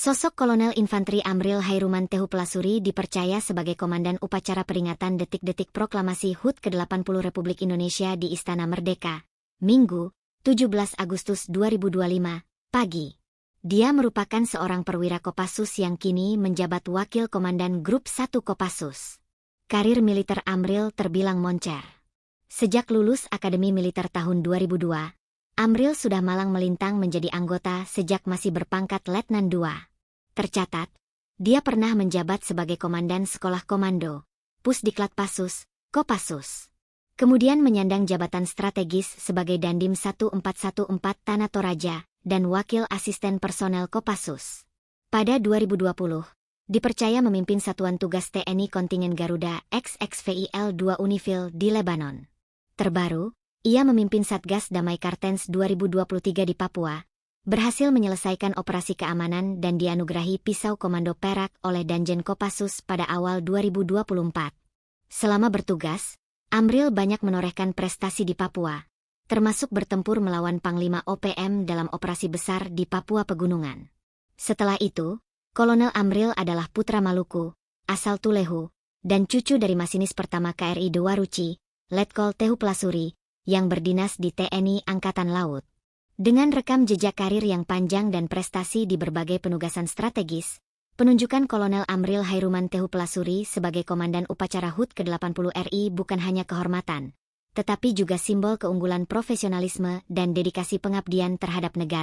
Sosok Kolonel Infanteri Amril Hairuman Tehuplasuri dipercaya sebagai Komandan Upacara Peringatan Detik-Detik Proklamasi HUT ke-80 Republik Indonesia di Istana Merdeka, Minggu, 17 Agustus 2025, pagi. Dia merupakan seorang perwira Kopassus yang kini menjabat Wakil Komandan Grup 1 Kopassus. Karir militer Amril terbilang moncer. Sejak lulus Akademi Militer tahun 2002, Amril sudah malang melintang menjadi anggota sejak masih berpangkat Letnan II. Tercatat, dia pernah menjabat sebagai Komandan Sekolah Komando, Pusdiklat Passus, Kopassus. Kemudian menyandang jabatan strategis sebagai Dandim 1414 Tanah Toraja dan Wakil Asisten Personel Kopassus. Pada 2020, dipercaya memimpin Satuan Tugas TNI Kontingen Garuda XXVIL 2 Unifil di Lebanon. Terbaru, ia memimpin Satgas Damai Kartens 2023 di Papua, berhasil menyelesaikan operasi keamanan dan dianugerahi Pisau Komando Perak oleh Danjen Kopassus pada awal 2024. Selama bertugas, Amril banyak menorehkan prestasi di Papua, termasuk bertempur melawan Panglima OPM dalam operasi besar di Papua Pegunungan. Setelah itu, Kolonel Amril adalah putra Maluku, asal Tulehu, dan cucu dari masinis pertama KRI Dewaruci, Letkol Tehuplasuri, yang berdinas di TNI Angkatan Laut. Dengan rekam jejak karir yang panjang dan prestasi di berbagai penugasan strategis, penunjukan Kolonel Amril Hairuman Tehuplasuri sebagai Komandan Upacara HUT ke-80 RI bukan hanya kehormatan, tetapi juga simbol keunggulan profesionalisme dan dedikasi pengabdian terhadap negara.